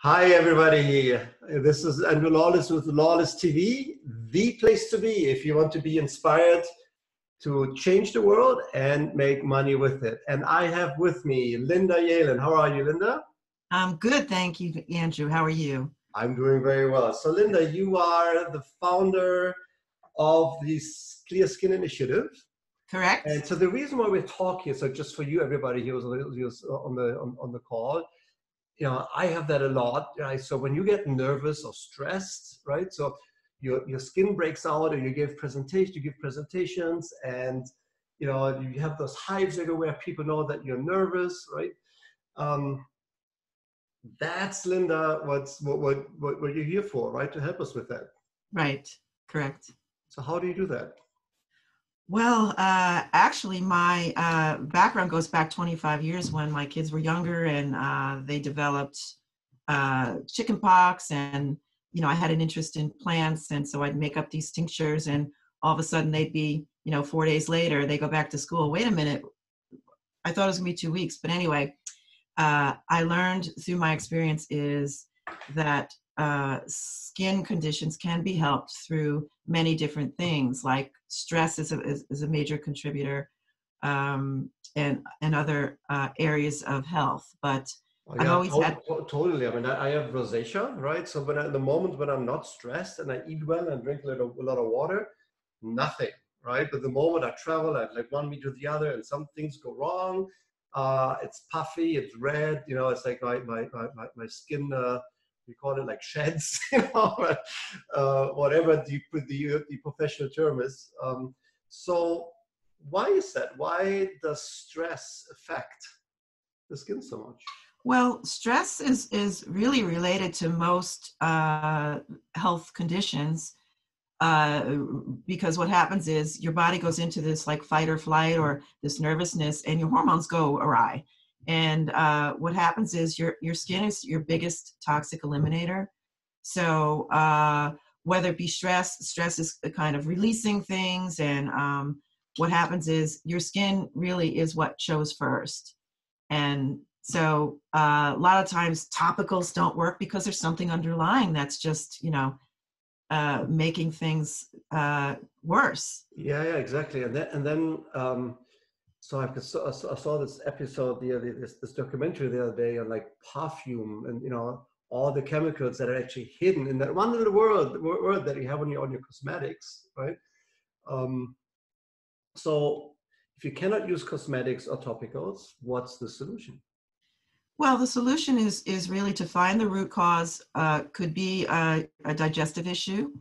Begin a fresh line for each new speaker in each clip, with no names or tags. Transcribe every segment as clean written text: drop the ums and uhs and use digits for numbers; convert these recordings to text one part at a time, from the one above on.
Hi, everybody. This is Andrew Lawless with Lawless TV, the place to be if you want to be inspired to change the world and make money with it. And I have with me Linda Yalen. How are you, Linda?
I'm good, thank you, Andrew. How are you?
I'm doing very well. So, Linda, you are the founder of the Clear Skin Initiative. And
Correct?
so the reason why we're talking, so just for you, everybody who's on the call, I have that a lot, right? So when you get nervous or stressed, right? So your skin breaks out, or you give presentations, and you have those hives everywhere. People know that you're nervous, right? Um, that's Linda. What you're here for, right? To help us with that.
Right, correct.
So how do you do that?
Well, actually, my background goes back 25 years when my kids were younger and they developed chicken pox. And, I had an interest in plants. And so I'd make up these tinctures and all of a sudden they'd be, 4 days later, they go back to school. Wait a minute. I thought it was gonna be 2 weeks. But anyway, I learned through my experience is that skin conditions can be helped through many different things, like stress is a major contributor, and other areas of health. But
Oh,
I've
yeah,
always had.
totally. I mean, I have rosacea, right? So at the moment when I'm not stressed and I eat well and drink a lot of water, nothing, right? But the moment I travel, I like one meet to the other, and some things go wrong. It's puffy, it's red. It's like my skin. We call it like sheds, whatever the professional term is. So why is that? Why does stress affect the skin so much?
Well, stress is really related to most health conditions, uh, because what happens is your body goes into this like fight or flight or this nervousness, and your hormones go awry. And what happens is your skin is your biggest toxic eliminator. So whether it be stress is a kind of releasing things, and what happens is your skin really is what shows first. And so a lot of times topicals don't work because there's something underlying that's just, making things worse.
Yeah, exactly. And then so I saw this episode this documentary the other day on like perfume and all the chemicals that are actually hidden in that one little word that you have on your cosmetics, right? Um, so if you cannot use cosmetics or topicals, what's the solution?
Well, the solution is really to find the root cause. Could be a digestive issue,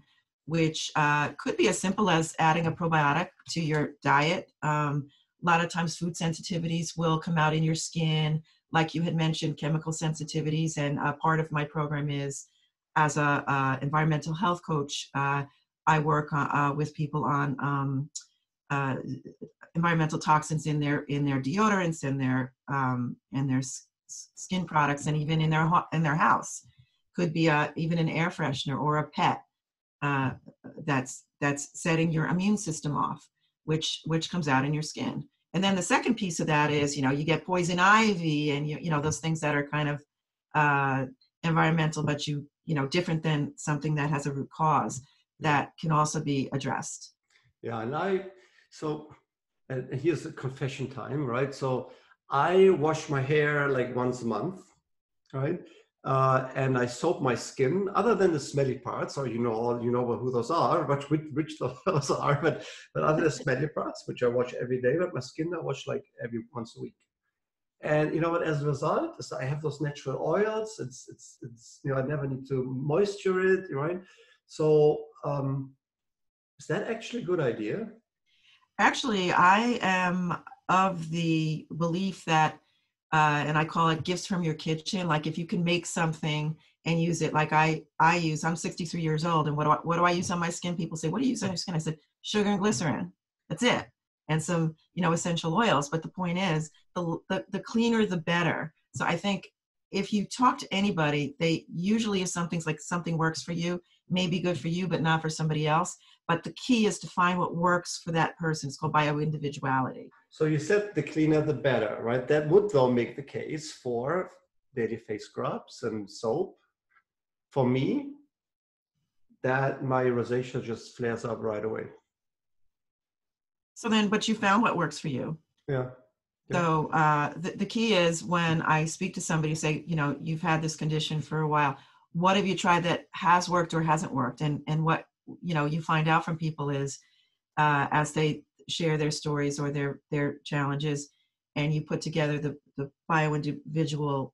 which could be as simple as adding a probiotic to your diet. A lot of times food sensitivities will come out in your skin, like you had mentioned, chemical sensitivities. And part of my program is, as a environmental health coach, I work with people on uh, environmental toxins in their deodorants and their skin products, and even in their house. Could be even an air freshener or a pet uh, that's setting your immune system off, which comes out in your skin. And then the second piece of that is, you get poison ivy and those things that are kind of uh, environmental, but different than something that has a root cause
Yeah,
that can also be addressed.
yeah, so and here's a confession time, right? So I wash my hair like once a month, right? And I soap my skin, other than the smelly parts, or who those are, but which those are, but other than smelly parts, which I wash every day, but my skin I wash like every once a week. And you know what? As a result, is I have those natural oils. It's I never need to moisture it, right? So is that actually a good idea?
Actually, I am of the belief that, and I call it gifts from your kitchen. Like if you can make something and use it, like I'm 63 years old, and what do I use on my skin? People say, "What do you use on your skin?" I said, "Sugar and glycerin. That's it, and some essential oils." But the point is, the cleaner the better. So I think if you talk to anybody, they usually, if something works for you, may be good for you, but not for somebody else. But the key is to find what works for that person. It's called bioindividuality.
So you said the cleaner the better, right? That would though make the case for daily face scrubs and soap, for me, that my rosacea just flares up right away.
So then, but you found what works for you.
Yeah. Yeah.
So the key is when I speak to somebody, say, you know, you've had this condition for a while. What have you tried that has worked or hasn't worked? And what, you know, you find out from people is as they share their stories or their challenges, and you put together the bio-individual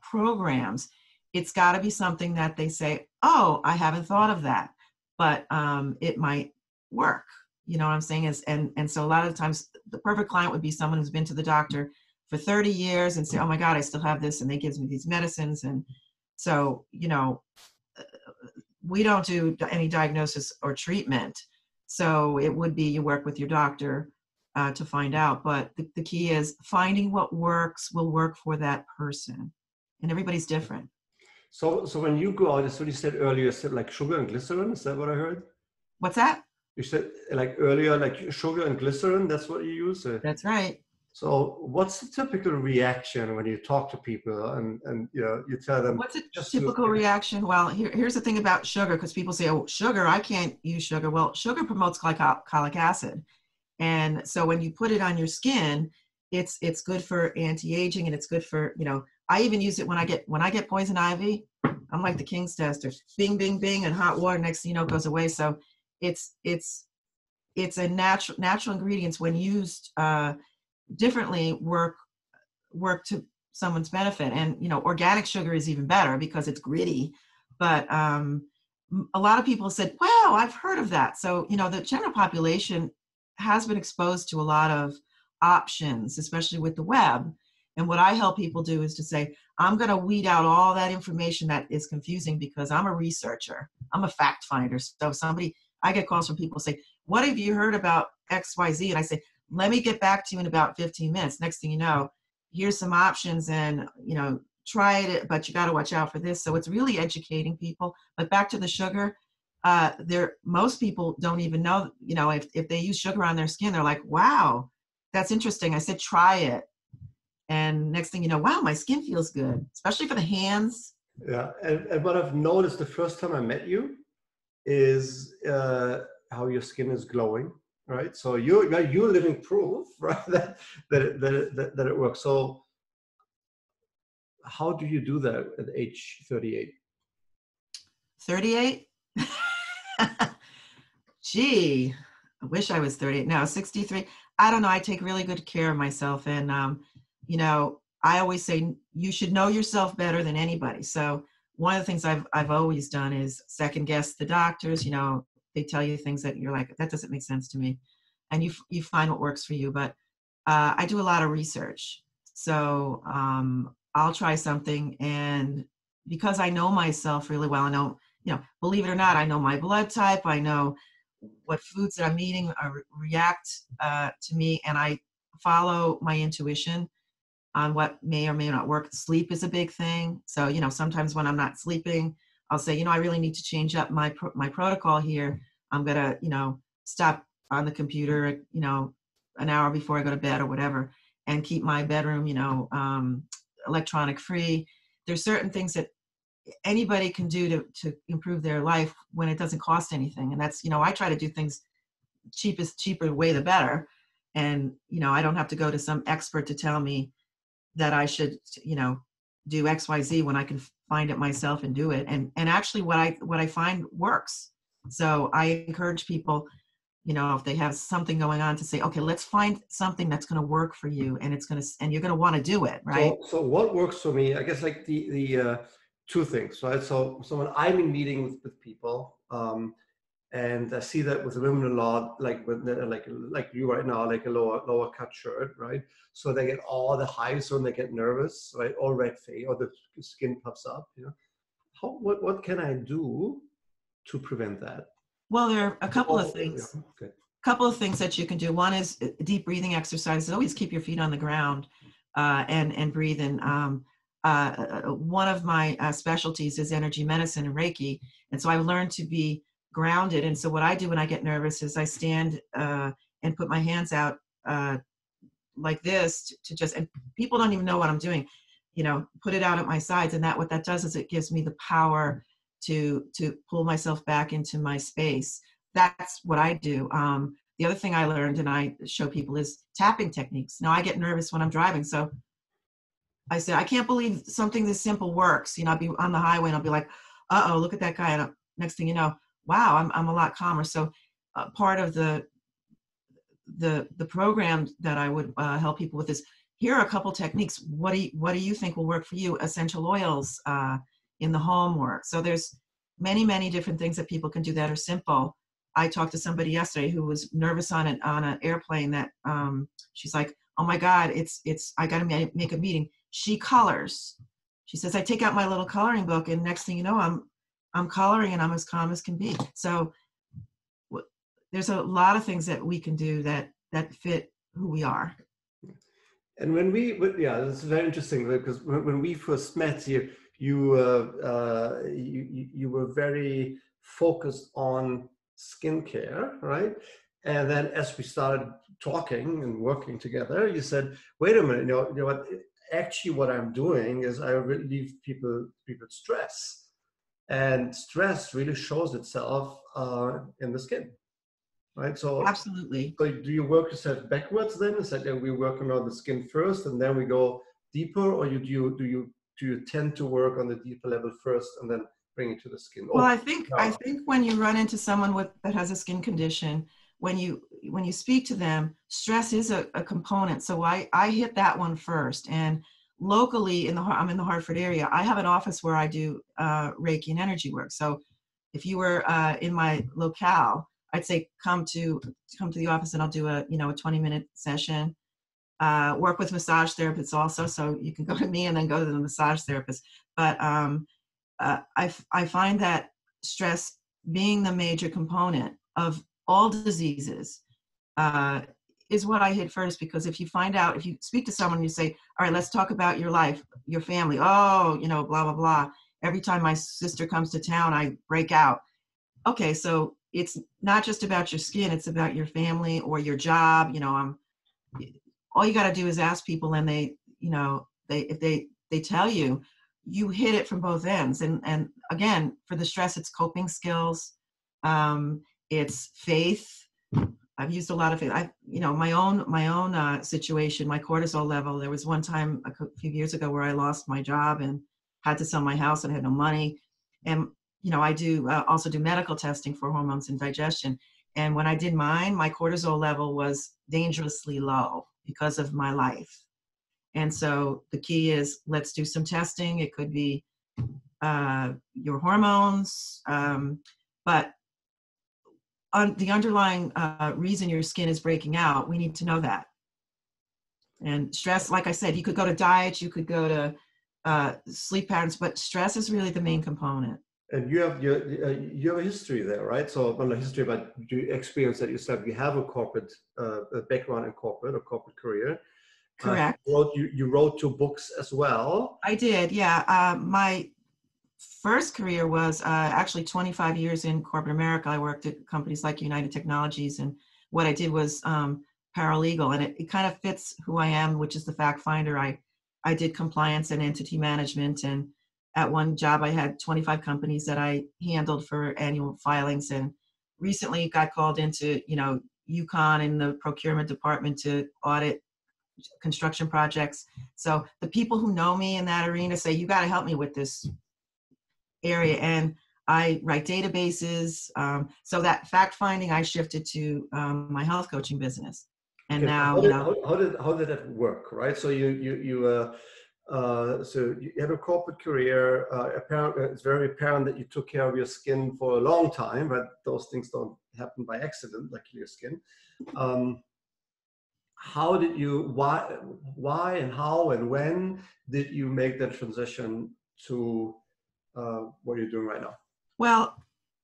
programs, it's got to be something that they say, oh, I haven't thought of that, but it might work. You know what I'm saying? And so a lot of the times the perfect client would be someone who's been to the doctor for 30 years and say, oh my God, I still have this. And they gives me these medicines. And so, you know, we don't do any diagnosis or treatment. So it would be you work with your doctor to find out. But the key is finding what works will work for that person. And everybody's different.
So when you go out, that's what you said earlier, you said like sugar and glycerin. Is that what I heard?
What's that?
You said like earlier, like sugar and glycerin, that's what you use?
That's right.
So what's the typical reaction when you talk to people and you know, you tell them?
What's a typical reaction? Well, here's the thing about sugar, because people say, oh, sugar, I can't use sugar. Well, sugar promotes glycolic acid. And so when you put it on your skin, it's good for anti-aging, and it's good for, you know, I even use it when I get poison ivy. I'm like the king's tester. Bing, bing, bing, and hot water. Next thing you know, it goes away. So it's a natural ingredients when used differently work to someone's benefit. And you know, organic sugar is even better because it's gritty. But a lot of people said, wow, I've heard of that. So you know, the general population has been exposed to a lot of options, especially with the web. And what I help people do is to say, I'm going to weed out all that information that is confusing, because I'm a researcher. I'm a fact finder. So I get calls from people say, what have you heard about XYZ? And I say, let me get back to you in about 15 minutes. Next thing you know, here's some options, and, you know, try it, but you got to watch out for this. So it's really educating people. But back to the sugar, most people don't even know, you know, if they use sugar on their skin, they're like, wow, that's interesting. I said, try it. And next thing you know, wow, my skin feels good, especially for the hands.
Yeah. And what I've noticed the first time I met you is how your skin is glowing, right? So you're living proof, right, that it works. So how do you do that at age 38?
38? Gee, I wish I was 38. No, 63. I don't know. I take really good care of myself. And, you know, I always say you should know yourself better than anybody. So one of the things I've always done is second guess the doctors. You know, they tell you things that you're like, that doesn't make sense to me. And you find what works for you. But I do a lot of research. So I'll try something. And because I know myself really well, I know, you know, believe it or not, I know my blood type. I know what foods that I'm eating react to me. And I follow my intuition on what may or may not work. Sleep is a big thing. So, you know, sometimes when I'm not sleeping, I'll say, you know, I really need to change up my protocol here. I'm going to, you know, stop on the computer, you know, an hour before I go to bed or whatever, and keep my bedroom, you know, electronic free. There's certain things that anybody can do to improve their life when it doesn't cost anything. And that's, you know, I try to do things cheaper way the better. And, you know, I don't have to go to some expert to tell me that I should, you know, do XYZ when I can find it myself and do it. And actually what I find works. So I encourage people, you know, if they have something going on, to say, okay, let's find something that's going to work for you, and you're going to want to do it, right?
So what works for me, I guess, like the two things, right? So when I'm in meetings with people, and I see that with women a lot, like when they're like you right now, like a lower cut shirt, right? So they get all the hives when they get nervous, right? Or red face, or the skin puffs up. You know, what can I do to prevent that?
Well, there are a couple of things.
Yeah, okay.
Couple of things that you can do. One is deep breathing exercises. Always keep your feet on the ground and breathe in. One of my specialties is energy medicine and Reiki, and so I've learned to be grounded. And so what I do when I get nervous is I stand and put my hands out like this to just, and people don't even know what I'm doing. put it out at my sides. And what that does is it gives me the power to pull myself back into my space. That's what I do. The other thing I learned and I show people is tapping techniques. Now I get nervous when I'm driving. So I say, I can't believe something this simple works. I'll be on the highway and I'll be like, uh-oh, look at that guy. And next thing you know, wow, I'm a lot calmer. So part of the program that I would help people with is, here are a couple techniques. What do you think will work for you? Essential oils in the home work. So there's many, many different things that people can do that are simple. I talked to somebody yesterday who was nervous on an airplane that she's like, oh my God, I got to make a meeting. She colors. She says, I take out my little coloring book and next thing you know, I'm coloring and I'm as calm as can be. So there's a lot of things that we can do that fit who we are.
And it's very interesting because when we first met, you were very focused on skincare, right? And then as we started talking and working together, you said, "Wait a minute, you know what? Actually, what I'm doing is I relieve people stress, and stress really shows itself in the skin, right? So
absolutely.
So do you work yourself backwards then? Is that we work on the skin first and then we go deeper, or do you tend to work on the deeper level first and then bring it to the skin?
Well, I think when you run into someone that has a skin condition, when you speak to them, stress is a component. So I hit that one first. And locally I'm in the Hartford area. I have an office where I do Reiki and energy work. So if you were in my locale, I'd say come to the office and I'll do a 20-minute session. Work with massage therapists also, so you can go to me and then go to the massage therapist. But I find that stress being the major component of all diseases is what I hit first, because if you speak to someone and you say, all right, let's talk about your life, your family, blah, blah, blah. Every time my sister comes to town, I break out. Okay, so it's not just about your skin, it's about your family or your job. All you got to do is ask people, and if they tell you, you hit it from both ends. And again, for the stress, it's coping skills, it's faith. I've used a lot of faith. My own situation, my cortisol level. There was one time a few years ago where I lost my job and had to sell my house and I had no money. And I do also do medical testing for hormones and digestion. And when I did mine, my cortisol level was dangerously low because of my life. And so the key is, let's do some testing. It could be your hormones, but the underlying reason your skin is breaking out, we need to know that. And stress, like I said, you could go to diet, you could go to sleep patterns, but stress is really the main component.
And you have a history there, right? So not a history, but you experience that yourself. You have a corporate background in corporate career.
Correct.
You wrote 2 books as well.
I did, yeah. My first career was actually 25 years in corporate America. I worked at companies like United Technologies, and what I did was paralegal, and it kind of fits who I am, which is the fact finder. I did compliance and entity management, and at one job I had 25 companies that I handled for annual filings, and recently got called into UConn in the procurement department to audit construction projects. So the people who know me in that arena say, you got to help me with this area. And I write databases. So that fact finding, I shifted to my health coaching business. And
okay,
now,
how did that work, right? So so you have a corporate career. It's very apparent that you took care of your skin for a long time, but those things don't happen by accident, like your skin. Why and how and when did you make that transition to what you're doing right now?
Well,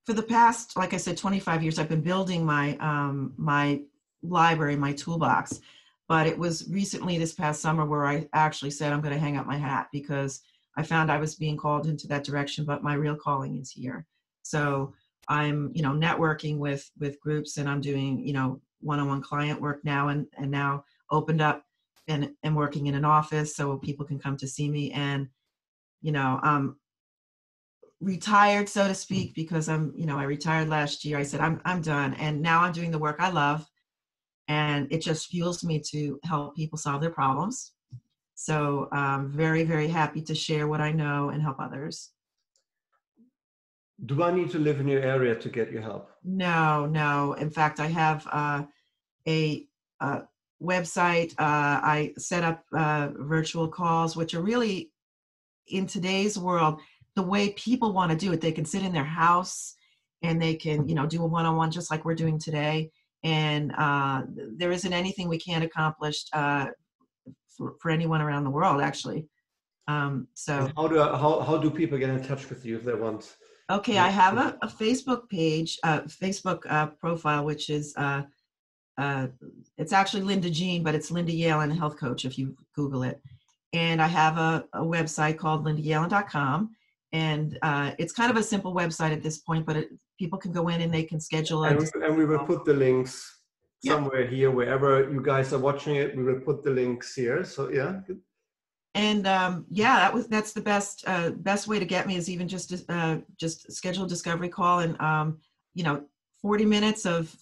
for the past, like I said, 25 years, I've been building my my library, my toolbox. But it was recently this past summer where I actually said, I'm going to hang up my hat, because I found I was being called into that direction, but my real calling is here. So I'm, networking with groups, and I'm doing, one-on-one client work now, and now opened up and am working in an office so people can come to see me. And, you know, I'm retired, so to speak, because I retired last year. I said, I'm done. And now I'm doing the work I love. And it just fuels me to help people solve their problems. So I'm very, very happy to share what I know and help others.
Do I need to live in your area to get your help?
No, no. In fact, I have a website. I set up virtual calls, which are really, in today's world, the way people want to do it. They can sit in their house and they can, do a one-on-one just like we're doing today. And there isn't anything we can't accomplish for anyone around the world, actually. So
And how do people get in touch with you if they want?
okay, I have a Facebook page, Facebook profile, which is it's actually Linda Jean, but it's Linda Yalen Health Coach if you Google it. And I have a website called lindayalen.com. And it's kind of a simple website at this point, but people can go in and they can schedule
And we will put the links somewhere here, wherever you guys are watching it. We will put the links here. So yeah. Good.
And that's the best way to get me is even just schedule a discovery call and 40 minutes of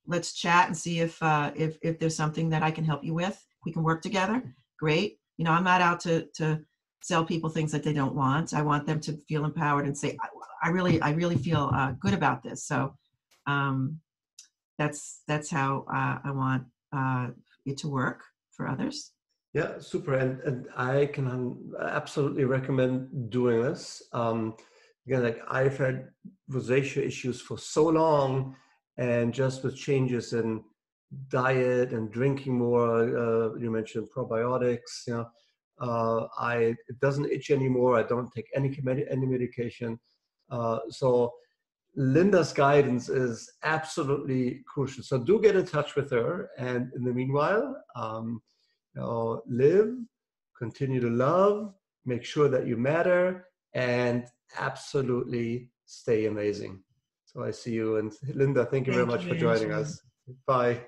let's chat and see if there's something that I can help you with. We can work together. Great. I'm not out to sell people things that they don't want. I want them to feel empowered and say, I really feel good about this. So that's how I want it to work for others.
Yeah, super. And I can absolutely recommend doing this. Again, like I've had rosacea issues for so long, and just with changes in diet and drinking more, you mentioned probiotics, it doesn't itch anymore. I don't take any medication. So Linda's guidance is absolutely crucial. So do get in touch with her. And in the meanwhile, live, continue to love, make sure that you matter, and absolutely stay amazing. So I see you. And Linda, thank you very much for joining us. Bye.